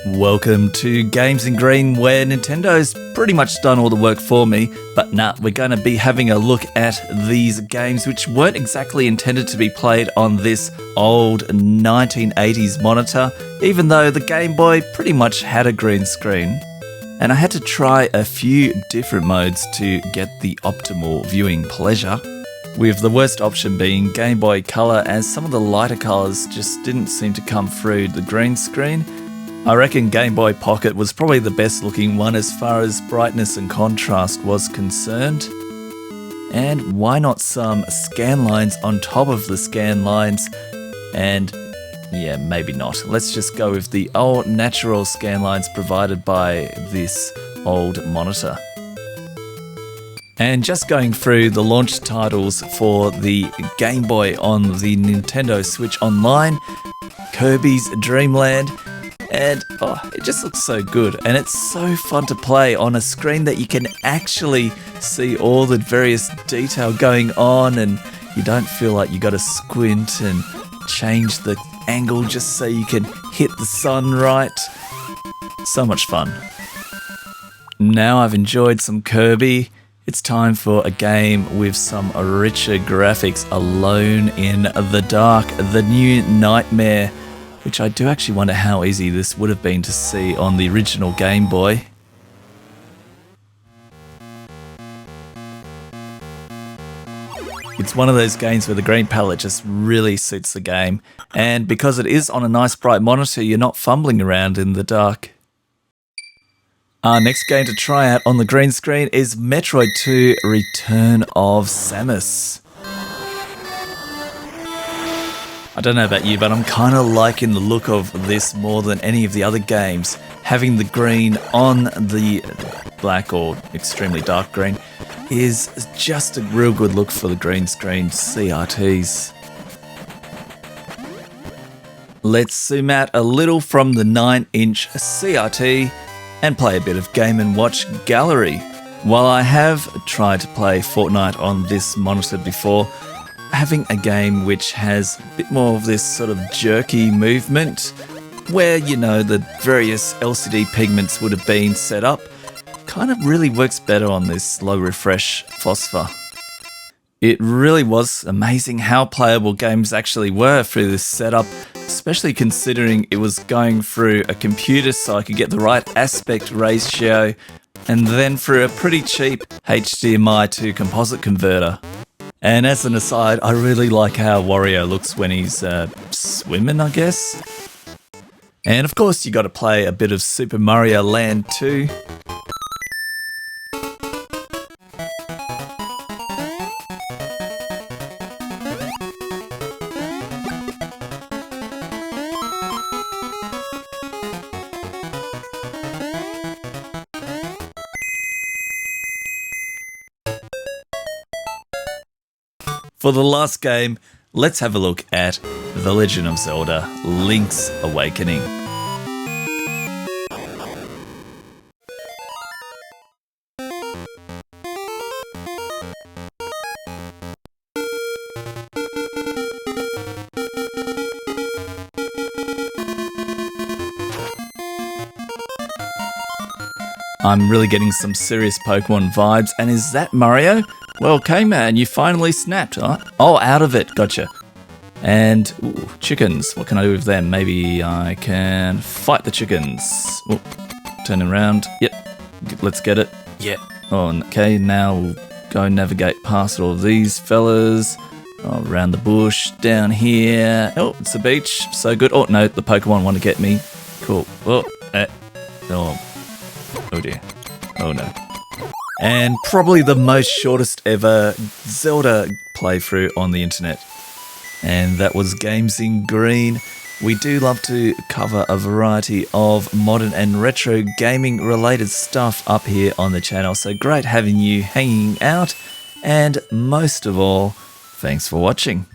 Welcome to Games in Green, where Nintendo's pretty much done all the work for me, but we're going to be having a look at these games which weren't exactly intended to be played on this old 1980s monitor, even though the Game Boy pretty much had a green screen. And I had to try a few different modes to get the optimal viewing pleasure, with the worst option being Game Boy Color, as some of the lighter colors just didn't seem to come through the green screen. I reckon Game Boy Pocket was probably the best looking one as far as brightness and contrast was concerned. And why not some scan lines on top of the scan lines? And yeah, maybe not. Let's just go with the old natural scan lines provided by this old monitor. And just going through the launch titles for the Game Boy on the Nintendo Switch Online, Kirby's Dreamland, and it just looks so good, and it's so fun to play on a screen that you can actually see all the various detail going on, and you don't feel like you got to squint and change the angle just so you can hit the sun right. So much fun. Now I've enjoyed some Kirby, it's time for a game with some richer graphics. Alone in the Dark, the new nightmare, which I do actually wonder how easy this would have been to see on the original Game Boy. It's one of those games where the green palette just really suits the game, and because it is on a nice bright monitor, you're not fumbling around in the dark. Our next game to try out on the green screen is Metroid II: Return of Samus. I don't know about you, but I'm kind of liking the look of this more than any of the other games. Having the green on the black or extremely dark green is just a real good look for the green screen CRTs. Let's zoom out a little from the 9-inch CRT and play a bit of Game & Watch Gallery. While I have tried to play Fortnite on this monitor before, having a game which has a bit more of this sort of jerky movement, where, you know, the various LCD pigments would have been set up, kind of really works better on this low refresh phosphor. It really was amazing how playable games actually were through this setup, especially considering it was going through a computer so I could get the right aspect ratio, and then through a pretty cheap HDMI to composite converter. And as an aside, I really like how Wario looks when he's swimming, I guess. And of course, you got to play a bit of Super Mario Land too. For the last game, let's have a look at The Legend of Zelda: Link's Awakening. I'm really getting some serious Pokemon vibes, and is that Mario? Well, okay, man, you finally snapped, huh? Oh, out of it, gotcha. And, chickens, what can I do with them? Maybe I can fight the chickens. Ooh, turning around, yep, let's get it, yeah. Oh, okay, now we'll go navigate past all these fellas. Oh, around the bush, down here. Oh, it's a beach, so good. Oh, no, the Pokemon want to get me. Cool. Oh, oh dear. Oh no. And probably the most shortest ever Zelda playthrough on the internet. And that was Games in Green. We do love to cover a variety of modern and retro gaming related stuff up here on the channel. So great having you hanging out. And most of all, thanks for watching.